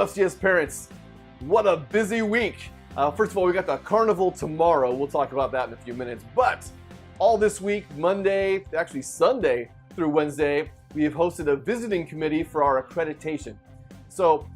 Hello, FCS parents. What a busy week. First of all, we got the carnival tomorrow. We'll talk about that in a few minutes. But all this week, Monday, actually Sunday through Wednesday, we have hosted a visiting committee for our accreditation. So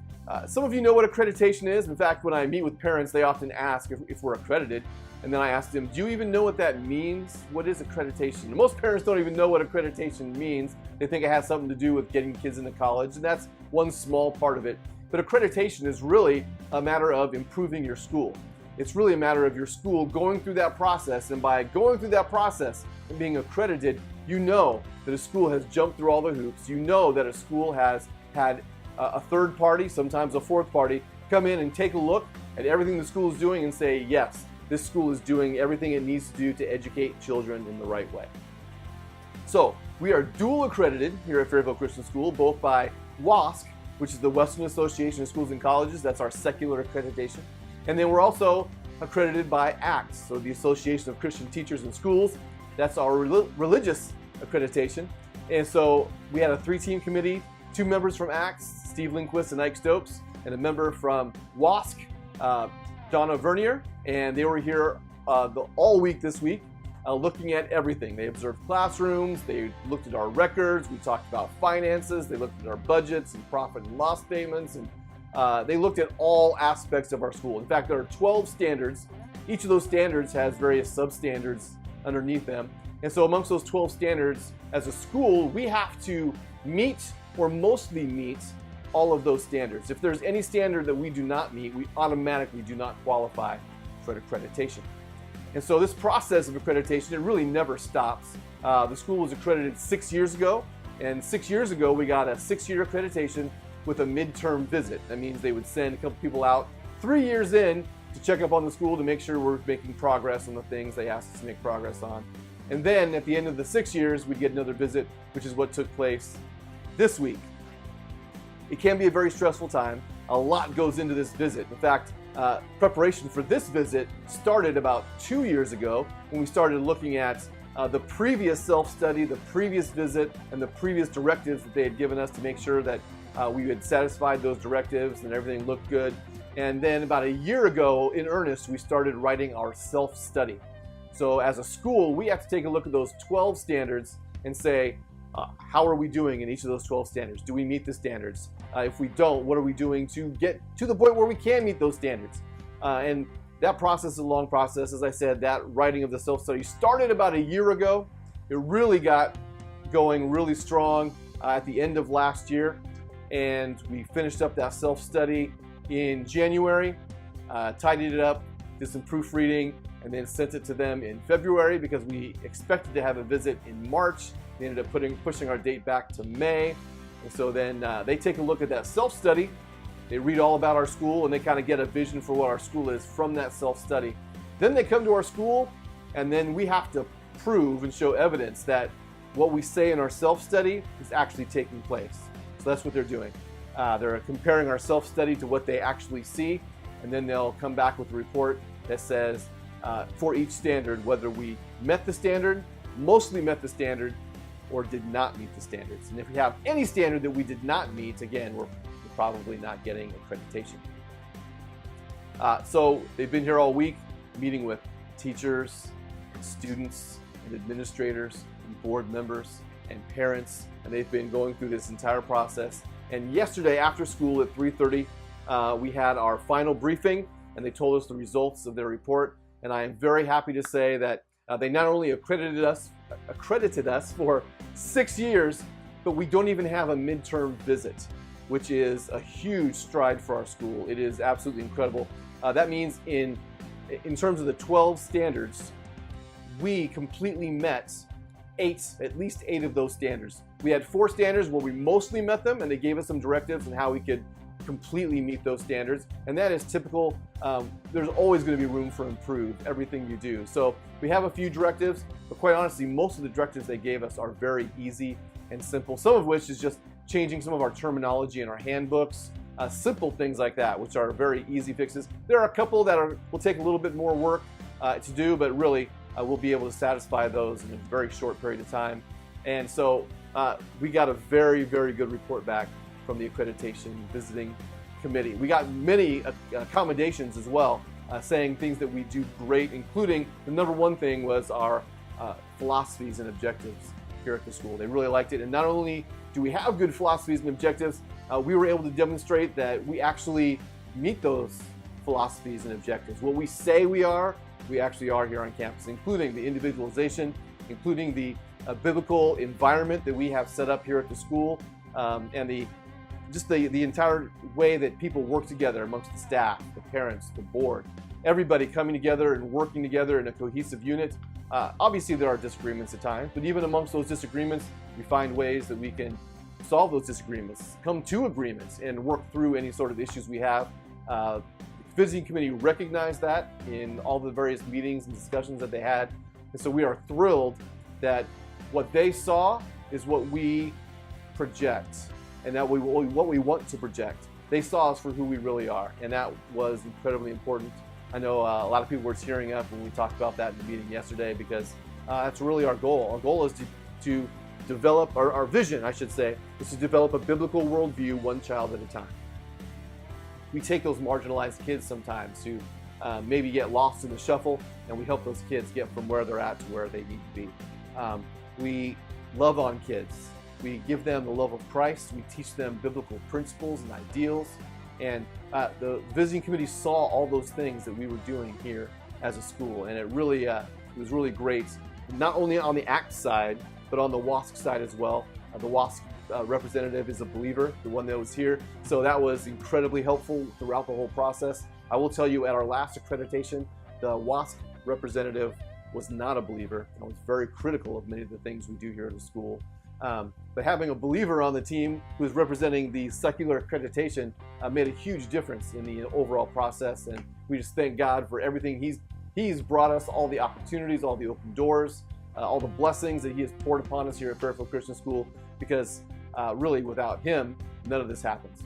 some of you know what accreditation is. In fact, when I meet with parents, they often ask if we're accredited. And then I ask them, do you even know what that means? What is accreditation? And most parents don't even know what accreditation means. They think it has something to do with getting kids into college, and that's one small part of it. But accreditation is really a matter of improving your school. It's really a matter of your school going through that process, and by going through that process and being accredited, you know that a school has jumped through all the hoops. You know that a school has had a third party, sometimes a fourth party, come in and take a look at everything the school is doing and say, yes, this school is doing everything it needs to do to educate children in the right way. So we are dual accredited here at Fairfield Christian School, both by WASC, which is the Western Association of Schools and Colleges. That's our secular accreditation. And then we're also accredited by ACTS, so the Association of Christian Teachers in Schools. That's our religious accreditation. And so we had a 3-team committee, 2 members from ACTS, Steve Lindquist and Ike Stopes, and a member from WASC, Donna Vernier, and they were here all week this week looking at everything. They observed classrooms, they looked at our records, we talked about finances, they looked at our budgets and profit and loss statements, and they looked at all aspects of our school. In fact, there are 12 standards. Each of those standards has various substandards underneath them. And so amongst those 12 standards, as a school, we have to meet or mostly meet all of those standards. If there's any standard that we do not meet, we automatically do not qualify for accreditation. And so this process of accreditation, it really never stops. The school was accredited 6 years ago, and 6 years ago we got a 6-year accreditation with a midterm visit. That means they would send a couple people out 3 years in to check up on the school to make sure we're making progress on the things they asked us to make progress on. And then at the end of the 6 years, we'd get another visit, which is what took place this week. It can be a very stressful time. A lot goes into this visit. In fact, preparation for this visit started about 2 years ago when we started looking at the previous self-study, the previous visit, and the previous directives that they had given us to make sure that we had satisfied those directives and everything looked good. And then about a year ago, in earnest, we started writing our self-study. So as a school, we have to take a look at those 12 standards and say, how are we doing in each of those 12 standards? Do we meet the standards? If we don't, what are we doing to get to the point where we can meet those standards? And that process is a long process. As I said, that writing of the self-study started about a year ago. It really got going really strong at the end of last year. And we finished up that self-study in January, tidied it up, did some proofreading, and then sent it to them in February because we expected to have a visit in March. They ended up pushing our date back to May. And so then they take a look at that self-study, they read all about our school, and they kind of get a vision for what our school is from that self-study. Then they come to our school, and then we have to prove and show evidence that what we say in our self-study is actually taking place. So that's what they're doing. They're comparing our self-study to what they actually see, and then they'll come back with a report that says for each standard whether we met the standard, mostly met the standard, or did not meet the standards. And if we have any standard that we did not meet, again, we're probably not getting accreditation. So they've been here all week meeting with teachers, students, and administrators, and board members, and parents, and they've been going through this entire process. And yesterday after school at 3:30, we had our final briefing, and they told us the results of their report. And I am very happy to say that they not only accredited us for 6 years, but we don't even have a midterm visit, which is a huge stride for our school. It is absolutely incredible. That means in terms of the 12 standards, we completely met at least eight of those standards. We had 4 standards where we mostly met them, and they gave us some directives on how we could completely meet those standards, and that is typical. There's always going to be room for improve everything you do. So we have a few directives, but quite honestly, most of the directives they gave us are very easy and simple, some of which is just changing some of our terminology in our handbooks, simple things like that, which are very easy fixes. There are a couple that will take a little bit more work to do, but really we'll be able to satisfy those in a very short period of time. And so we got a very, very good report back from the accreditation visiting committee. We got many accommodations as well, saying things that we do great, including the number one thing was our philosophies and objectives here at the school. They really liked it. And not only do we have good philosophies and objectives, we were able to demonstrate that we actually meet those philosophies and objectives. What we say we actually are here on campus, including the individualization, including the biblical environment that we have set up here at the school, and the entire way that people work together amongst the staff, the parents, the board, everybody coming together and working together in a cohesive unit. Obviously there are disagreements at times, but even amongst those disagreements, we find ways that we can solve those disagreements, come to agreements, and work through any sort of issues we have. The visiting committee recognized that in all the various meetings and discussions that they had. And so we are thrilled that what they saw is what we project, and that what we want to project. They saw us for who we really are, and that was incredibly important. I know a lot of people were tearing up when we talked about that in the meeting yesterday, because that's really our goal. Our goal is to develop, our vision, I should say, is to develop a biblical worldview one child at a time. We take those marginalized kids sometimes who maybe get lost in the shuffle, and we help those kids get from where they're at to where they need to be. We love on kids. We give them the love of Christ. We teach them biblical principles and ideals. And the visiting committee saw all those things that we were doing here as a school, and it was really great, not only on the ACT side, but on the WASC side as well. The WASC representative is a believer, the one that was here, so that was incredibly helpful throughout the whole process. I will tell you, at our last accreditation, the WASC representative was not a believer and was very critical of many of the things we do here at the school. But having a believer on the team who's representing the secular accreditation made a huge difference in the overall process, and we just thank God for everything. He's brought us, all the opportunities, all the open doors, all the blessings that he has poured upon us here at Fairfield Christian School, because really without him, none of this happens.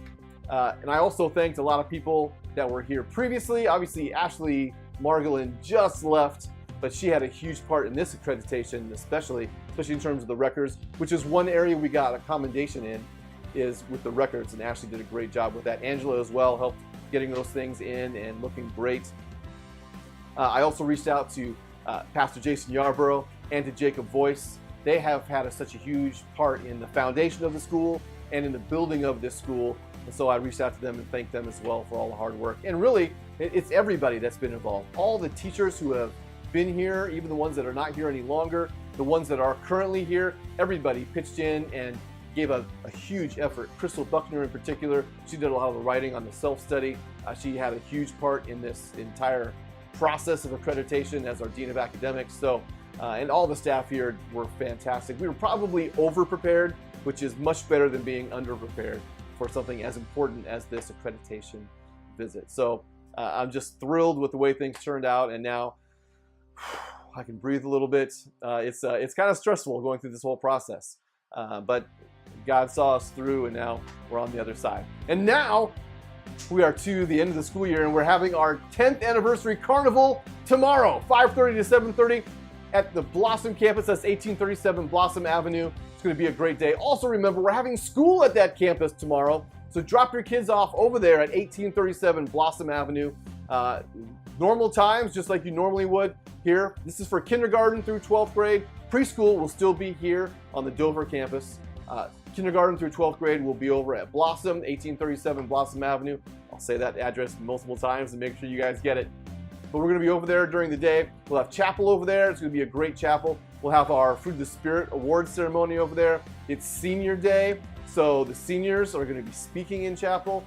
And I also thanked a lot of people that were here previously. Obviously, Ashley Margolin just left, but she had a huge part in this accreditation, especially in terms of the records, which is one area we got a commendation in, is with the records, and Ashley did a great job with that. Angela as well helped getting those things in and looking great. I also reached out to Pastor Jason Yarborough and to Jacob Voice. They have had such a huge part in the foundation of the school and in the building of this school, and so I reached out to them and thanked them as well for all the hard work. And really, it's everybody that's been involved. All the teachers who have been here, even the ones that are not here any longer, the ones that are currently here, everybody pitched in and gave a huge effort. Crystal Buckner in particular, she did a lot of the writing on the self-study. She had a huge part in this entire process of accreditation as our Dean of Academics. So, and all the staff here were fantastic. We were probably over-prepared, which is much better than being under-prepared for something as important as this accreditation visit. So I'm just thrilled with the way things turned out, and now I can breathe a little bit. It's kind of stressful going through this whole process, but God saw us through, and now we're on the other side. And now we are to the end of the school year, and we're having our 10th anniversary carnival tomorrow, 5:30 to 7:30 at the Blossom campus. That's 1837 Blossom Avenue. It's going to be a great day. Also remember, we're having school at that campus tomorrow, so drop your kids off over there at 1837 Blossom Avenue. Normal times, just like you normally would here. This is for kindergarten through 12th grade. Preschool will still be here on the Dover campus. Kindergarten through 12th grade will be over at Blossom, 1837 Blossom Avenue. I'll say that address multiple times and make sure you guys get it. But we're going to be over there during the day. We'll have chapel over there. It's going to be a great chapel. We'll have our Fruit of the Spirit award ceremony over there. It's senior day, so the seniors are going to be speaking in chapel.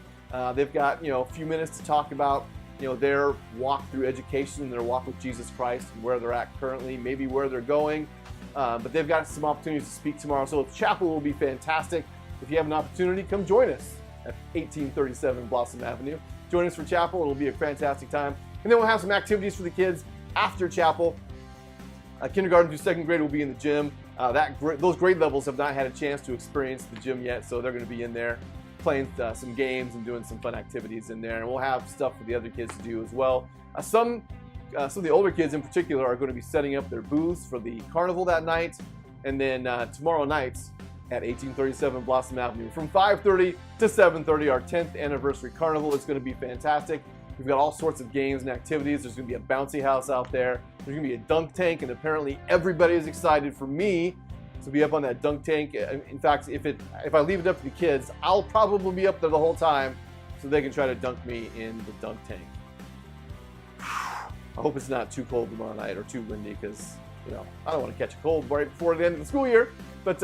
They've got a few minutes to talk about their walk through education and their walk with Jesus Christ and where they're at currently, maybe where they're going. But they've got some opportunities to speak tomorrow, so chapel will be fantastic. If you have an opportunity, come join us at 1837 Blossom Avenue. Join us for chapel. It'll be a fantastic time. And then we'll have some activities for the kids after chapel. Kindergarten through second grade will be in the gym. Those grade levels have not had a chance to experience the gym yet, so they're going to be in there playing some games and doing some fun activities in there. And we'll have stuff for the other kids to do as well. Some of the older kids in particular are going to be setting up their booths for the carnival that night. And then tomorrow night, at 1837 Blossom Avenue from 5:30 to 7:30. Our 10th anniversary carnival is going to be fantastic. We've got all sorts of games and activities. There's going to be a bouncy house out there. There's going to be a dunk tank, and apparently everybody is excited for me to be up on that dunk tank. In fact, if I leave it up to the kids, I'll probably be up there the whole time so they can try to dunk me in the dunk tank. I hope it's not too cold tomorrow night or too windy, because I don't want to catch a cold right before the end of the school year. But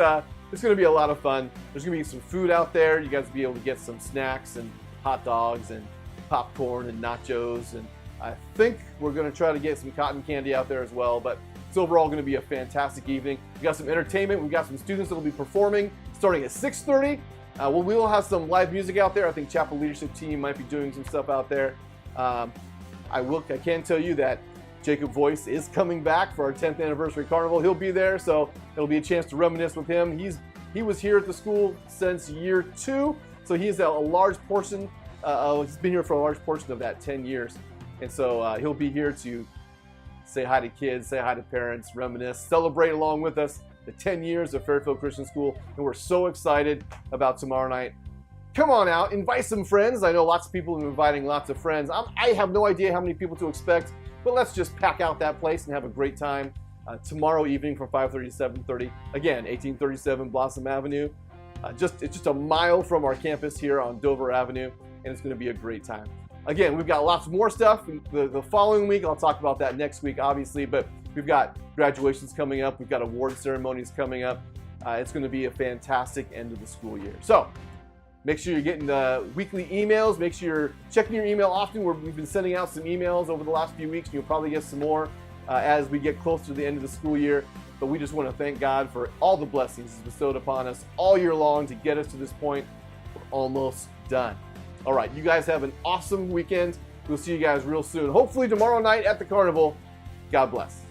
it's going to be a lot of fun. There's going to be some food out there. You guys will be able to get some snacks and hot dogs and popcorn and nachos, and I think we're going to try to get some cotton candy out there as well. But it's overall going to be a fantastic evening. We got some entertainment. We've got some students that will be performing starting at 6:30. We will have some live music out there. I think Chapel Leadership Team might be doing some stuff out there. I can tell you that Jacob Voice is coming back for our 10th anniversary carnival. He'll be there, so it'll be a chance to reminisce with him. He was here at the school since year 2, so he's a large portion. He's been here for a large portion of that 10 years, and so he'll be here to say hi to kids, say hi to parents, reminisce, celebrate along with us the 10 years of Fairfield Christian School, and we're so excited about tomorrow night. Come on out, invite some friends. I know lots of people have been inviting lots of friends. I have no idea how many people to expect, but let's just pack out that place and have a great time tomorrow evening from 5:30 to 7:30. Again, 1837 Blossom Avenue. It's just a mile from our campus here on Dover Avenue, and it's going to be a great time. Again, we've got lots more stuff the following week. I'll talk about that next week, obviously, but we've got graduations coming up. We've got award ceremonies coming up. It's going to be a fantastic end of the school year. So make sure you're getting the weekly emails. Make sure you're checking your email often. We've been sending out some emails over the last few weeks, and you'll probably get some more as we get closer to the end of the school year. But we just want to thank God for all the blessings He's bestowed upon us all year long to get us to this point. We're almost done. All right, you guys have an awesome weekend. We'll see you guys real soon. Hopefully tomorrow night at the carnival. God bless.